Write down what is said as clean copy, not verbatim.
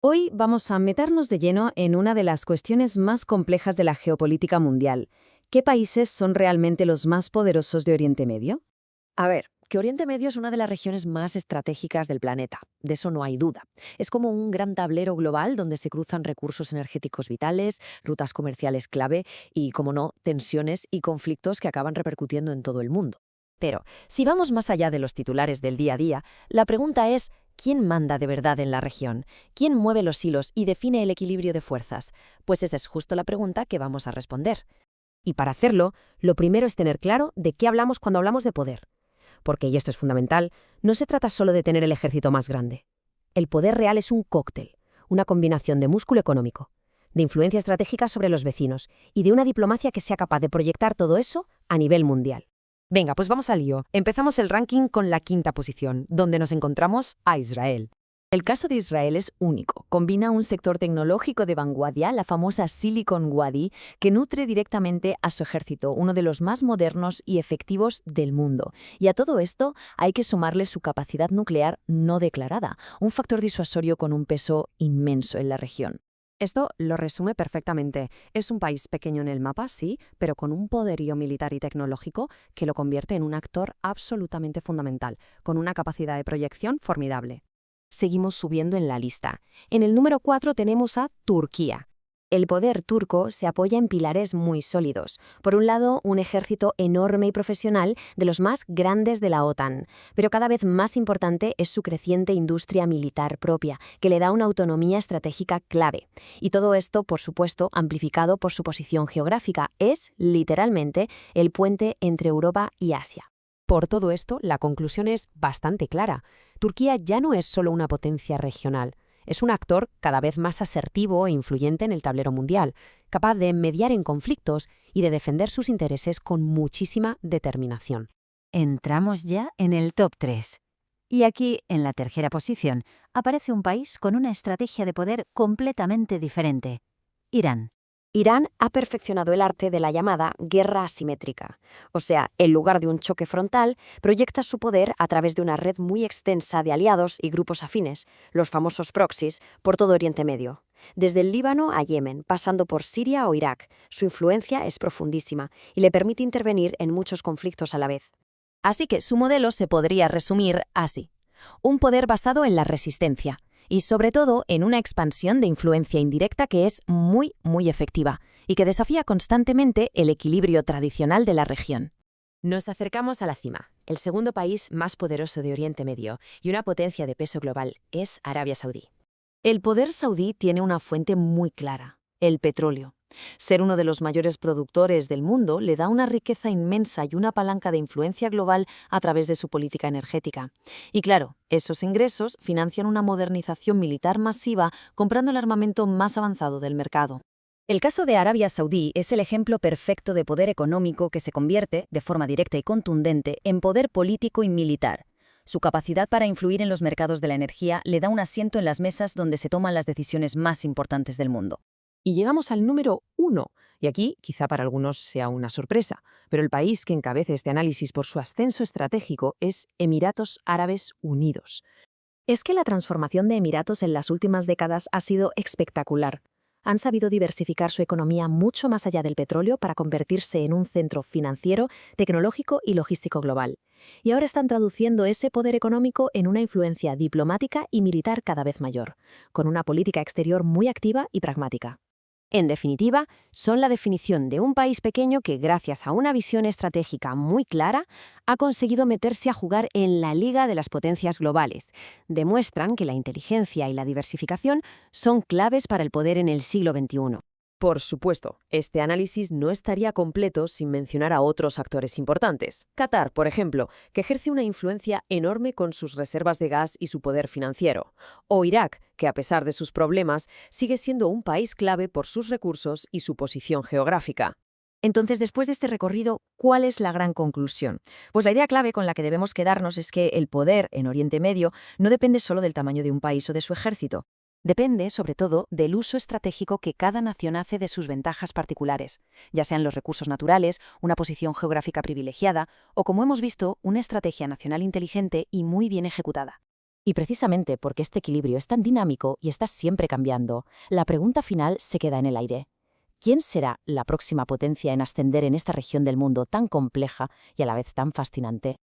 Hoy vamos a meternos de lleno en una de las cuestiones más complejas de la geopolítica mundial. ¿Qué países son realmente los más poderosos de Oriente Medio? A ver, que Oriente Medio es una de las regiones más estratégicas del planeta, de eso no hay duda. Es como un gran tablero global donde se cruzan recursos energéticos vitales, rutas comerciales clave y, como no, tensiones y conflictos que acaban repercutiendo en todo el mundo. Pero, si vamos más allá de los titulares del día a día, la pregunta es, ¿quién manda de verdad en la región? ¿Quién mueve los hilos y define el equilibrio de fuerzas? Pues esa es justo la pregunta que vamos a responder. Y para hacerlo, lo primero es tener claro de qué hablamos cuando hablamos de poder. Porque, y esto es fundamental, no se trata solo de tener el ejército más grande. El poder real es un cóctel, una combinación de músculo económico, de influencia estratégica sobre los vecinos y de una diplomacia que sea capaz de proyectar todo eso a nivel mundial. Venga, pues vamos al lío. Empezamos el ranking con la quinta posición, donde nos encontramos a Israel. El caso de Israel es único. Combina un sector tecnológico de vanguardia, la famosa Silicon Wadi, que nutre directamente a su ejército, uno de los más modernos y efectivos del mundo. Y a todo esto hay que sumarle su capacidad nuclear no declarada, un factor disuasorio con un peso inmenso en la región. Esto lo resume perfectamente. Es un país pequeño en el mapa, sí, pero con un poderío militar y tecnológico que lo convierte en un actor absolutamente fundamental, con una capacidad de proyección formidable. Seguimos subiendo en la lista. En el número 4 tenemos a Turquía. El poder turco se apoya en pilares muy sólidos. Por un lado, un ejército enorme y profesional, de los más grandes de la OTAN. Pero cada vez más importante es su creciente industria militar propia, que le da una autonomía estratégica clave. Y todo esto, por supuesto, amplificado por su posición geográfica. Es, literalmente, el puente entre Europa y Asia. Por todo esto, la conclusión es bastante clara. Turquía ya no es solo una potencia regional, es un actor cada vez más asertivo e influyente en el tablero mundial, capaz de mediar en conflictos y de defender sus intereses con muchísima determinación. Entramos ya en el top 3. Y aquí, en la tercera posición, aparece un país con una estrategia de poder completamente diferente: Irán. Irán ha perfeccionado el arte de la llamada guerra asimétrica. O sea, en lugar de un choque frontal, proyecta su poder a través de una red muy extensa de aliados y grupos afines, los famosos proxies, por todo Oriente Medio. Desde el Líbano a Yemen, pasando por Siria o Irak, su influencia es profundísima y le permite intervenir en muchos conflictos a la vez. Así que su modelo se podría resumir así: un poder basado en la resistencia y, sobre todo, en una expansión de influencia indirecta que es muy efectiva y que desafía constantemente el equilibrio tradicional de la región. Nos acercamos a la cima. El segundo país más poderoso de Oriente Medio y una potencia de peso global es Arabia Saudí. El poder saudí tiene una fuente muy clara: el petróleo. Ser uno de los mayores productores del mundo le da una riqueza inmensa y una palanca de influencia global a través de su política energética. Y claro, esos ingresos financian una modernización militar masiva comprando el armamento más avanzado del mercado. El caso de Arabia Saudí es el ejemplo perfecto de poder económico que se convierte, de forma directa y contundente, en poder político y militar. Su capacidad para influir en los mercados de la energía le da un asiento en las mesas donde se toman las decisiones más importantes del mundo. Y llegamos al número 1, y aquí quizá para algunos sea una sorpresa, pero el país que encabeza este análisis por su ascenso estratégico es Emiratos Árabes Unidos. Es que la transformación de Emiratos en las últimas décadas ha sido espectacular. Han sabido diversificar su economía mucho más allá del petróleo para convertirse en un centro financiero, tecnológico y logístico global. Y ahora están traduciendo ese poder económico en una influencia diplomática y militar cada vez mayor, con una política exterior muy activa y pragmática. En definitiva, son la definición de un país pequeño que, gracias a una visión estratégica muy clara, ha conseguido meterse a jugar en la liga de las potencias globales. Demuestran que la inteligencia y la diversificación son claves para el poder en el siglo XXI. Por supuesto, este análisis no estaría completo sin mencionar a otros actores importantes. Qatar, por ejemplo, que ejerce una influencia enorme con sus reservas de gas y su poder financiero. O Irak, que a pesar de sus problemas, sigue siendo un país clave por sus recursos y su posición geográfica. Entonces, después de este recorrido, ¿cuál es la gran conclusión? Pues la idea clave con la que debemos quedarnos es que el poder en Oriente Medio no depende solo del tamaño de un país o de su ejército. Depende, sobre todo, del uso estratégico que cada nación hace de sus ventajas particulares, ya sean los recursos naturales, una posición geográfica privilegiada o, como hemos visto, una estrategia nacional inteligente y muy bien ejecutada. Y precisamente porque este equilibrio es tan dinámico y está siempre cambiando, la pregunta final se queda en el aire. ¿Quién será la próxima potencia en ascender en esta región del mundo tan compleja y a la vez tan fascinante?